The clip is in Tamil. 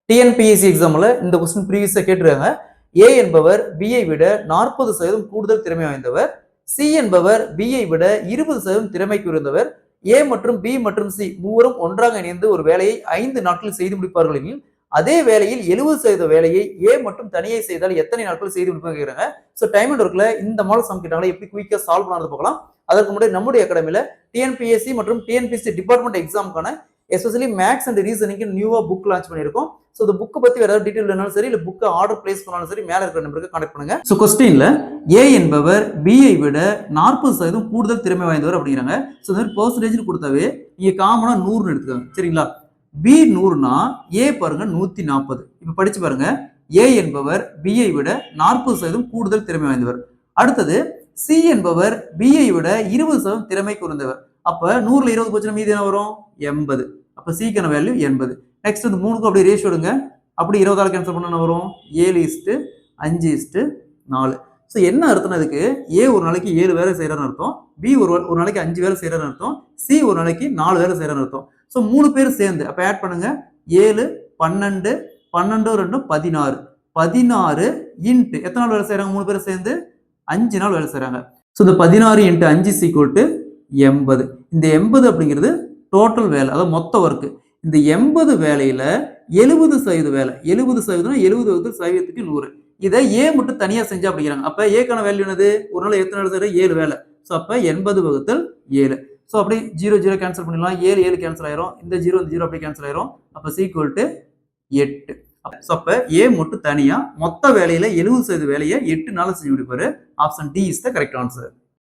டிஎன்பிஎஸ்சி எக்ஸாம்ல இந்த கொஸ்டின் ப்ரீவியஸா கேட்டிருக்காங்க. ஏ என்பவர் பிஐ விட 40% கூடுதல் திறமை வாய்ந்தவர். சி என்பவர் பிஐ விட 20% திறமைக்கு உயர்ந்தவர். ஏ மற்றும் பி மற்றும் சி மூவரும் ஒன்றாக இணைந்து ஒரு வேலையை 5 நாட்களில் செய்து முடிப்பார்கள் எனில் அதே வேலையில் 70% வேலையை ஏ மட்டும் தனியே செய்தால் எத்தனை நாட்கள் செய்து முடிப்பாங்க கேக்குறாங்க. ஸோ டைம் அண்ட் ஒர்க்ல இந்த மாடல் சம் கேட்டாங்களா எப்படி குயிக்கா சால்வ் பண்ணாத பார்க்கலாம். அதற்கு முன்னாடி நம்முடைய அகாடமியில டிஎன்பிஎஸ்சி மற்றும் டிஎன்பிஎஸ்சி டிபார்ட்மெண்ட் எக்ஸாமுக்கான எஸ்பெஷலி மேக்ஸ் அண்ட் ரீசனிங்க்கு நியூவா புக் லான்ச் பண்ணியிருக்கோம். ஸோ இந்த புக்கை பத்தி வேற ஏதாவது டீட்டெயில் வேணாலும் சரி, இல்லை புக்கை ஆர்டர் பிளேஸ் பண்ணாலும் சரி, மேலே இருக்கிற நம்பருக்கு கான்டெக்ட் பண்ணுங்க. ஸோ கொஸ்டின்ல ஏ என்பவர் பிஐ விட 40% கூடுதல் திறமை வாய்ந்தவர் அப்படிங்கிறாங்க. ஸோ இந்த மாதிரி பெர்சன்டேஜ் கொடுத்தாவே நீங்க காமனா 100 எடுத்துக்காங்க. சரிங்களா? பி 100னா ஏ பாருங்க 140. இப்ப படிச்சு பாருங்க. ஏ என்பவர் பிஐ விட 40% கூடுதல் திறமை வாய்ந்தவர். அடுத்தது சி என்பவர் பிஐ விட 20% திறமை குறைந்தவர். அப்ப 100ல 20 போச்சுன்னா மீதி என்ன வரும்? 80. அப்ப சிக்கான வேல்யூ 80. நெக்ஸ்ட் இந்த 3க்கு அப்படியே ரேஷியோ எடுங்க. அப்படி 20ஆல கேன்சல் பண்ணா என்ன வரும்? 7:5:4. ஸோ என்ன அர்த்தம் இதுக்கு? ஏ ஒரு நாளைக்கு 7 வேலை செய்யறான்னு அர்த்தம், பி ஒரு நாளைக்கு 5 வேலை செய்யறான்னு அர்த்தம், சி ஒரு நாளைக்கு 4 வேலை செய்யறான்னு அர்த்தம். ஸோ 3 பேர் சேர்ந்து அப்ப ஆட் பண்ணுங்க. 7, 12, 12, 2, 16. 16 இன்ட்டு எத்தனை நாள் வேலை செய்யறாங்க? 3 பேர் சேர்ந்து 5 நாள் வேலை செய்யறாங்க. ஸோ இந்த 16 × 5 = 80. இந்த 80 அப்படிங்கிறது டோட்டல் வேலை, அதாவது மொத்த ஒர்க்கு. இந்த 80 வேலையில 70% வேலை, 70% 70% 100. இதை ஏ மட்டும் தனியா செஞ்சா அப்படிங்கிறாங்க. அப்ப ஏக்கான வேல்யூ என்னது? ஒரு நாள் எத்தனை வேலை செய்யற? 7 வேலை. ஸோ அப்ப 80/7. ஸோ அப்படி 0 0 கேன்சல் பண்ணிடலாம். 7 7 கேன்சல் ஆயிரும். இந்த 0 0 அப்படியே கேன்சல் ஆயிரும். அப்ப சி = 8. ஸோ அப்ப ஏ மட்டும் தனியா மொத்த வேலையில 70% வேலையை 8 நாள் செஞ்சு முடிப்பாரு. Option D is the correct answer.